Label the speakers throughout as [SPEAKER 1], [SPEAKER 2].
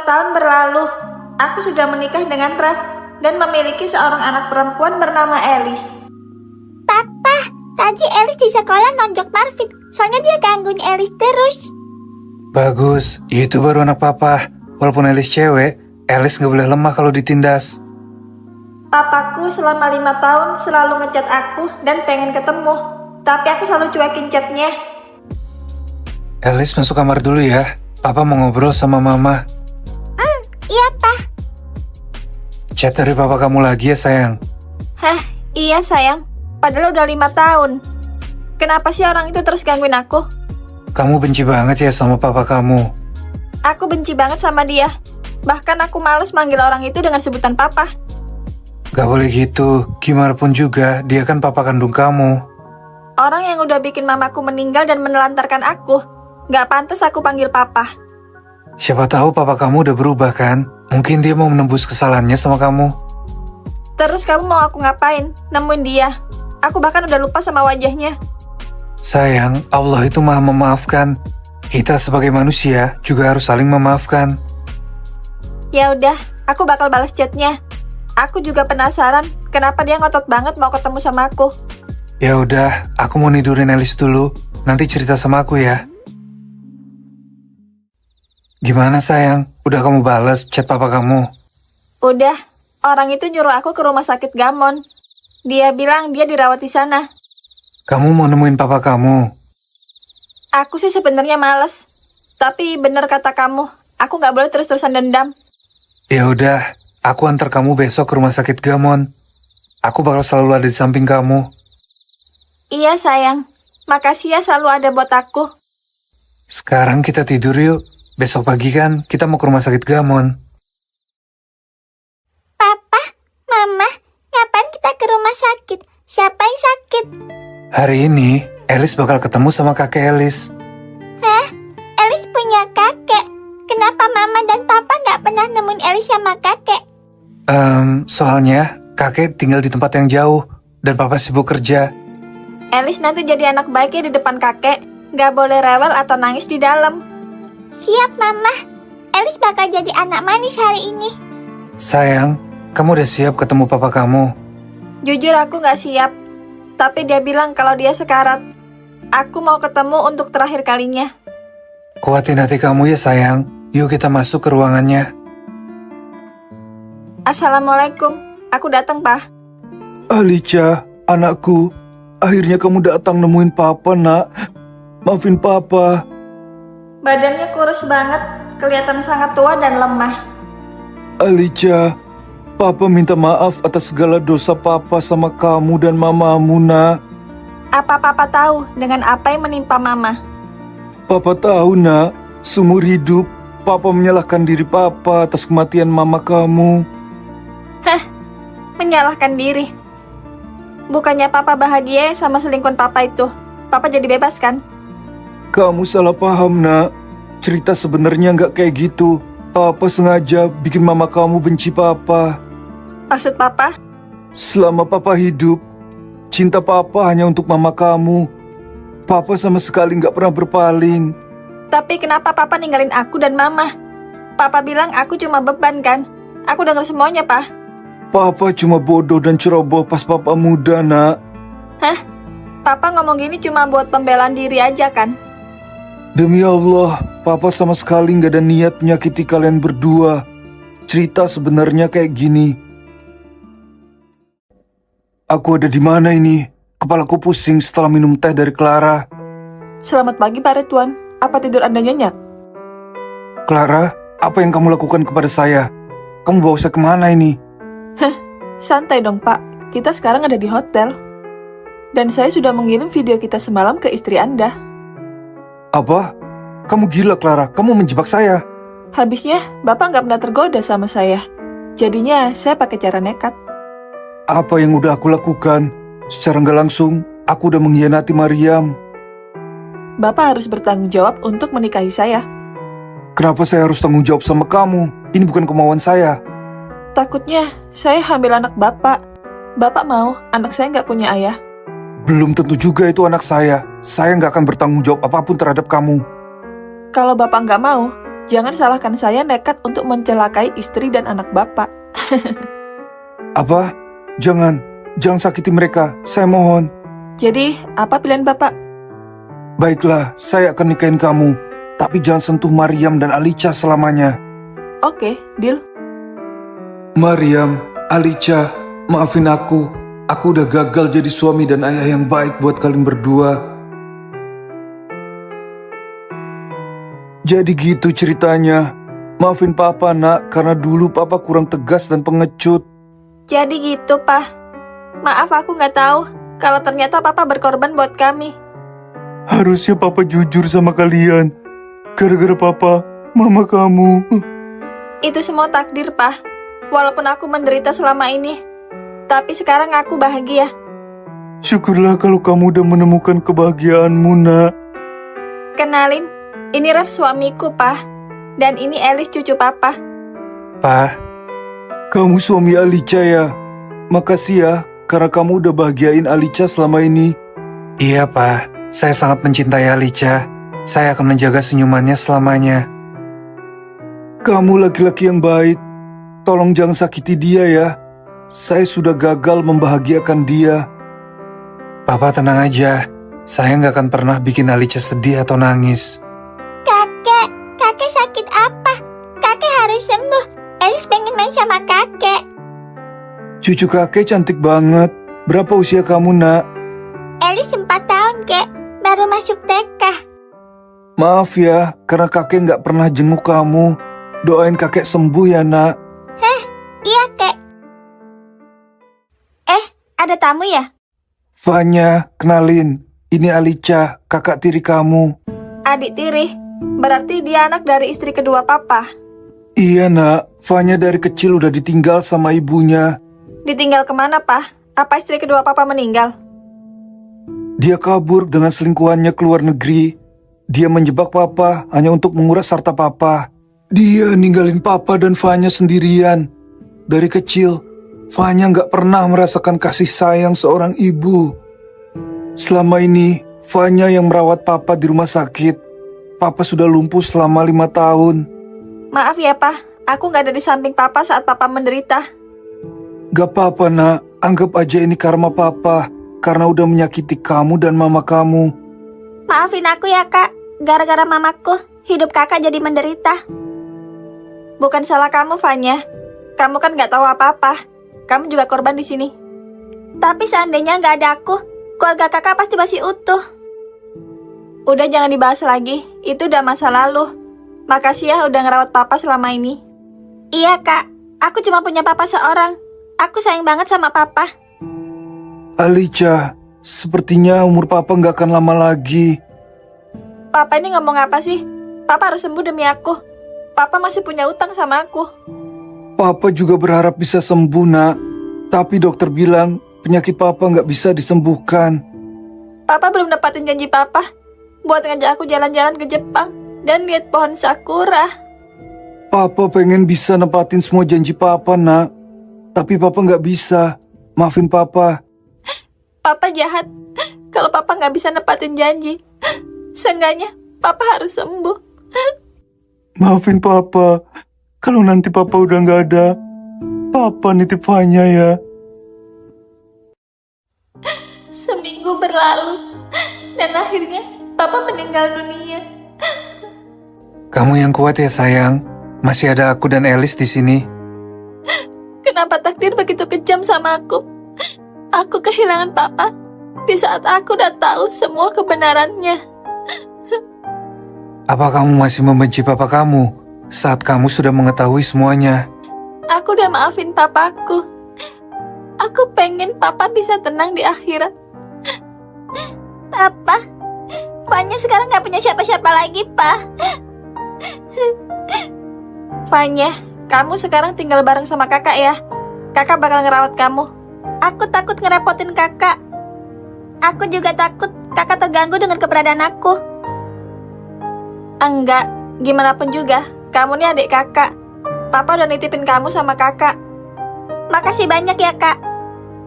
[SPEAKER 1] tahun berlalu, aku sudah menikah dengan Raf dan memiliki seorang anak perempuan bernama Elis.
[SPEAKER 2] Papa, tadi Elis di sekolah nonjok Marvin, soalnya dia gangguin Elis terus.
[SPEAKER 3] Bagus, itu baru anak papa. Walaupun Elis cewek, Elis gak boleh lemah kalau ditindas.
[SPEAKER 1] Papaku selama 5 tahun selalu ngechat aku dan pengen ketemu, tapi aku selalu cuekin chatnya.
[SPEAKER 3] Elis masuk kamar dulu ya. Papa mau ngobrol sama mama.
[SPEAKER 2] Iya, Pa.
[SPEAKER 3] Chat dari papa kamu lagi ya sayang.
[SPEAKER 1] Hah, iya sayang, padahal udah 5 tahun. Kenapa sih orang itu terus gangguin aku?
[SPEAKER 3] Kamu benci banget ya sama papa kamu.
[SPEAKER 1] Aku benci banget sama dia. Bahkan aku males manggil orang itu dengan sebutan papa.
[SPEAKER 3] Gak boleh gitu, gimana pun juga dia kan papa kandung kamu.
[SPEAKER 1] Orang yang udah bikin mamaku meninggal dan menelantarkan aku, gak pantas aku panggil papa.
[SPEAKER 3] Siapa tahu papa kamu udah berubah kan? Mungkin dia mau menembus kesalahannya sama kamu.
[SPEAKER 1] Terus kamu mau aku ngapain? Nemuin dia? Aku bahkan udah lupa sama wajahnya.
[SPEAKER 3] Sayang, Allah itu maha memaafkan. Kita sebagai manusia juga harus saling memaafkan.
[SPEAKER 1] Ya udah, aku bakal balas chatnya. Aku juga penasaran kenapa dia ngotot banget mau ketemu sama aku.
[SPEAKER 3] Ya udah, aku mau nidurin Elis dulu. Nanti cerita sama aku ya. Gimana sayang? Udah kamu balas chat papa kamu?
[SPEAKER 1] Udah, orang itu nyuruh aku ke rumah sakit Gamon. Dia bilang dia dirawat di sana.
[SPEAKER 3] Kamu mau nemuin papa kamu?
[SPEAKER 1] Aku sih sebenarnya males. Tapi bener kata kamu, aku nggak boleh terus-terusan dendam.
[SPEAKER 3] Ya udah, aku antar kamu besok ke rumah sakit Gamon. Aku bakal selalu ada di samping kamu.
[SPEAKER 1] Iya sayang, makasih ya selalu ada buat aku.
[SPEAKER 3] Sekarang kita tidur yuk. Besok pagi kan kita mau ke rumah sakit Gamon.
[SPEAKER 2] Papa, Mama, ngapain kita ke rumah sakit? Siapa yang sakit?
[SPEAKER 3] Hari ini, Elis bakal ketemu sama kakek Elis.
[SPEAKER 2] Hah? Elis punya kakek? Kenapa Mama dan Papa nggak pernah nemuin Elis sama kakek?
[SPEAKER 3] Soalnya kakek tinggal di tempat yang jauh dan papa sibuk kerja.
[SPEAKER 1] Elis nanti jadi anak baiknya di depan kakek. Nggak boleh rewel atau nangis di dalam.
[SPEAKER 2] Siap, Mama. Elis bakal jadi anak manis hari ini.
[SPEAKER 3] Sayang, kamu udah siap ketemu papa kamu?
[SPEAKER 1] Jujur aku nggak siap. Tapi dia bilang kalau dia sekarat. Aku mau ketemu untuk terakhir kalinya.
[SPEAKER 3] Kuatin hati kamu ya sayang. Yuk kita masuk ke ruangannya.
[SPEAKER 1] Assalamualaikum. Aku datang, Pak.
[SPEAKER 4] Alicia, anakku, akhirnya kamu datang nemuin papa, nak. Maafin papa.
[SPEAKER 1] Badannya kurus banget, kelihatan sangat tua dan lemah.
[SPEAKER 4] Alicia, papa minta maaf atas segala dosa papa sama kamu dan mamamu, nak.
[SPEAKER 1] Apa papa tahu dengan apa yang menimpa mama?
[SPEAKER 4] Papa tahu, nak. Seumur hidup, papa menyalahkan diri papa atas kematian mama kamu.
[SPEAKER 1] Hah, menyalahkan diri. Bukannya papa bahagia sama selingkuhan papa itu. Papa jadi bebas kan?
[SPEAKER 4] Kamu salah paham, nak. Cerita sebenarnya nggak kayak gitu. Papa sengaja bikin mama kamu benci papa.
[SPEAKER 1] Maksud papa?
[SPEAKER 4] Selama papa hidup, cinta papa hanya untuk mama kamu. Papa sama sekali nggak pernah berpaling.
[SPEAKER 1] Tapi kenapa papa ninggalin aku dan mama? Papa bilang aku cuma beban kan? Aku dengar semuanya, Pak.
[SPEAKER 4] Papa cuma bodoh dan ceroboh pas papa muda, nak.
[SPEAKER 1] Hah? Papa ngomong gini cuma buat pembelaan diri aja kan?
[SPEAKER 4] Demi Allah, papa sama sekali nggak ada niat menyakiti kalian berdua. Cerita sebenarnya kayak gini. Aku ada di mana ini? Kepalaku pusing setelah minum teh dari Clara.
[SPEAKER 1] Selamat pagi, Pak Ridwan. Apa tidur Anda nyenyak?
[SPEAKER 4] Clara, apa yang kamu lakukan kepada saya? Kamu bawa saya kemana ini?
[SPEAKER 1] Santai dong, Pak. Kita sekarang ada di hotel. Dan saya sudah mengirim video kita semalam ke istri Anda.
[SPEAKER 4] Apa? Kamu gila, Clara. Kamu menjebak saya.
[SPEAKER 1] Habisnya, Bapak nggak pernah tergoda sama saya. Jadinya, saya pakai cara nekat.
[SPEAKER 4] Apa yang udah aku lakukan? Secara nggak langsung, aku udah mengkhianati Mariam.
[SPEAKER 1] Bapak harus bertanggung jawab untuk menikahi saya.
[SPEAKER 4] Kenapa saya harus tanggung jawab sama kamu? Ini bukan kemauan saya.
[SPEAKER 1] Takutnya, saya hamil anak Bapak. Bapak mau anak saya nggak punya ayah.
[SPEAKER 4] Belum tentu juga itu anak saya. Saya nggak akan bertanggung jawab apapun terhadap kamu.
[SPEAKER 1] Kalau Bapak nggak mau, Jangan salahkan saya nekat untuk mencelakai istri dan anak Bapak.
[SPEAKER 4] Apa? Jangan sakiti mereka, saya mohon.
[SPEAKER 1] Jadi, apa pilihan Bapak?
[SPEAKER 4] Baiklah, saya akan nikahin kamu, tapi jangan sentuh Maryam dan Alicia selamanya.
[SPEAKER 1] Oke, deal.
[SPEAKER 4] Maryam, Alicia, maafin aku. Aku udah gagal jadi suami dan ayah yang baik buat kalian berdua. Jadi gitu ceritanya. Maafin Papa, Nak, karena dulu Papa kurang tegas dan pengecut.
[SPEAKER 1] Jadi gitu, Pak. Maaf aku nggak tahu kalau ternyata Papa berkorban buat kami.
[SPEAKER 4] Harusnya Papa jujur sama kalian. Gara-gara Papa, Mama kamu.
[SPEAKER 1] Itu semua takdir, Pak. Walaupun aku menderita selama ini, tapi sekarang aku bahagia.
[SPEAKER 4] Syukurlah kalau kamu udah menemukan kebahagiaanmu, Nak.
[SPEAKER 1] Kenalin, ini Ref suamiku, Pak. Dan ini Elis cucu Papa.
[SPEAKER 3] Pa,
[SPEAKER 4] Kamu suami Alicia ya? Makasih ya, karena kamu udah bahagiain Alicia selama ini.
[SPEAKER 3] iya Pa, saya sangat mencintai Alicia. Saya akan menjaga senyumannya selamanya.
[SPEAKER 4] Kamu laki-laki yang baik. Tolong jangan sakiti dia ya. Saya sudah gagal membahagiakan dia.
[SPEAKER 3] Papa tenang aja, saya nggak akan pernah bikin Alicia sedih atau nangis.
[SPEAKER 2] Kakek sakit apa? Kakek harus sembuh. Elis pengen main sama kakek.
[SPEAKER 4] Cucu kakek cantik banget. Berapa usia kamu, Nak?
[SPEAKER 2] Elis 4 tahun, Kek. Baru masuk TK.
[SPEAKER 4] Maaf ya, karena kakek nggak pernah jenguk kamu. Doain kakek sembuh ya, Nak.
[SPEAKER 2] Iya, Kek.
[SPEAKER 1] Ada tamu ya?
[SPEAKER 4] Fanya, kenalin. Ini Alicia, kakak tiri kamu.
[SPEAKER 1] Adik tiri. Berarti dia anak dari istri kedua Papa.
[SPEAKER 4] Iya, Nak. Fanya dari kecil udah ditinggal sama ibunya.
[SPEAKER 1] Ditinggal kemana, Pak? Apa istri kedua Papa meninggal?
[SPEAKER 4] Dia kabur dengan selingkuhannya ke luar negeri. Dia menjebak Papa hanya untuk menguras harta Papa. Dia ninggalin Papa dan Fanya sendirian. Dari kecil, Fanya nggak pernah merasakan kasih sayang seorang ibu. Selama ini, Fanya yang merawat Papa di rumah sakit. Papa sudah lumpuh selama 5 tahun.
[SPEAKER 1] Maaf ya, Pak. Aku nggak ada di samping Papa saat Papa menderita.
[SPEAKER 4] Gak apa-apa, Nak. Anggap aja ini karma Papa. Karena udah menyakiti kamu dan mama kamu.
[SPEAKER 1] Maafin aku ya, Kak. Gara-gara mamaku, hidup Kakak jadi menderita. Bukan salah kamu, Fanya. Kamu kan nggak tahu apa-apa. Kamu juga korban di sini. Tapi seandainya nggak ada aku, keluarga Kakak pasti masih utuh. Udah jangan dibahas lagi. Itu udah masa lalu. Makasih ya udah ngerawat Papa selama ini. Iya, Kak. Aku cuma punya Papa seorang. Aku sayang banget sama Papa.
[SPEAKER 4] Alicia, sepertinya umur Papa nggak akan lama lagi.
[SPEAKER 1] Papa ini ngomong apa sih? Papa harus sembuh demi aku. Papa masih punya utang sama aku.
[SPEAKER 4] Papa juga berharap bisa sembuh, Nak. Tapi dokter bilang penyakit Papa nggak bisa disembuhkan.
[SPEAKER 1] Papa belum dapatin janji Papa buat ngajak aku jalan-jalan ke Jepang dan lihat pohon sakura.
[SPEAKER 4] Papa pengen bisa nepatin semua janji Papa, Nak. Tapi Papa nggak bisa. Maafin Papa.
[SPEAKER 1] Papa jahat. Kalau Papa nggak bisa nepatin janji, seenggaknya Papa harus sembuh.
[SPEAKER 4] Maafin Papa. Kalau nanti Papa udah nggak ada, Papa nitip Fanya ya.
[SPEAKER 1] Seminggu berlalu dan akhirnya Papa meninggal dunia.
[SPEAKER 3] Kamu yang kuat ya sayang, masih ada aku dan Elis di sini.
[SPEAKER 1] Kenapa takdir begitu kejam sama aku? Aku kehilangan Papa di saat aku udah tahu semua kebenarannya.
[SPEAKER 3] Apa kamu masih membenci papa kamu saat kamu sudah mengetahui semuanya?
[SPEAKER 1] Aku udah maafin papaku. Aku pengen Papa bisa tenang di akhirat. Papa, Fanya sekarang gak punya siapa-siapa lagi, Pak. Fanya, kamu sekarang tinggal bareng sama kakak ya. Kakak bakal ngerawat kamu. Aku takut ngerepotin kakak. Aku juga takut kakak terganggu dengan keberadaan aku. Enggak, gimana pun juga, kamu nih adik kakak. Papa udah nitipin kamu sama kakak. Makasih banyak ya, Kak.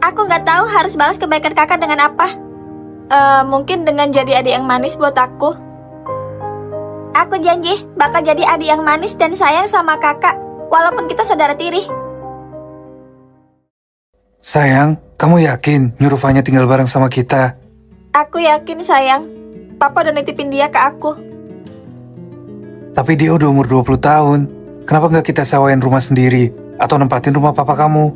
[SPEAKER 1] Aku nggak tahu harus balas kebaikan kakak dengan apa. Mungkin dengan jadi adik yang manis buat aku. Aku janji bakal jadi adik yang manis dan sayang sama kakak, walaupun kita saudara tiri.
[SPEAKER 3] Sayang, kamu yakin nyuruh Fanya tinggal bareng sama kita?
[SPEAKER 1] Aku yakin sayang, papa udah nitipin dia ke aku.
[SPEAKER 3] Tapi dia udah umur 20 tahun. Kenapa nggak kita sewain rumah sendiri? Atau nempatin rumah papa kamu?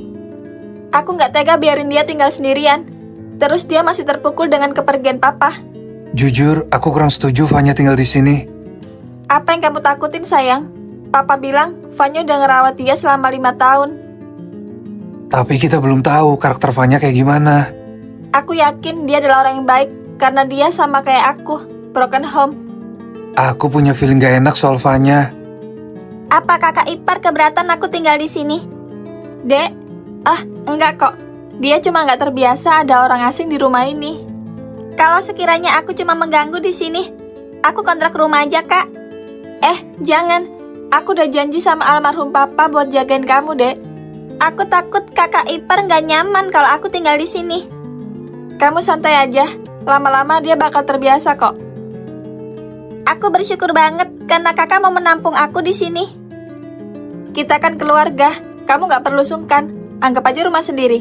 [SPEAKER 1] Aku nggak tega biarin dia tinggal sendirian. Terus dia masih terpukul dengan kepergian papa.
[SPEAKER 3] Jujur, aku kurang setuju Fanya tinggal di sini.
[SPEAKER 1] Apa yang kamu takutin sayang? Papa bilang Fanya udah ngerawat dia selama 5 tahun.
[SPEAKER 3] Tapi kita belum tahu karakter Fanya kayak gimana.
[SPEAKER 1] Aku yakin dia adalah orang yang baik karena dia sama kayak aku, broken home.
[SPEAKER 3] Aku punya feeling gak enak soal Fanya.
[SPEAKER 1] Apa kakak ipar keberatan aku tinggal di sini? Dek, enggak kok. Dia cuma nggak terbiasa ada orang asing di rumah ini. Kalau sekiranya aku cuma mengganggu di sini, aku kontrak rumah aja kak. Jangan. Aku udah janji sama almarhum papa buat jagain kamu, Dek. Aku takut kakak ipar nggak nyaman kalau aku tinggal di sini. Kamu santai aja. Lama-lama dia bakal terbiasa kok. Aku bersyukur banget karena kakak mau menampung aku di sini. Kita kan keluarga. Kamu nggak perlu sungkan. Anggap aja rumah sendiri.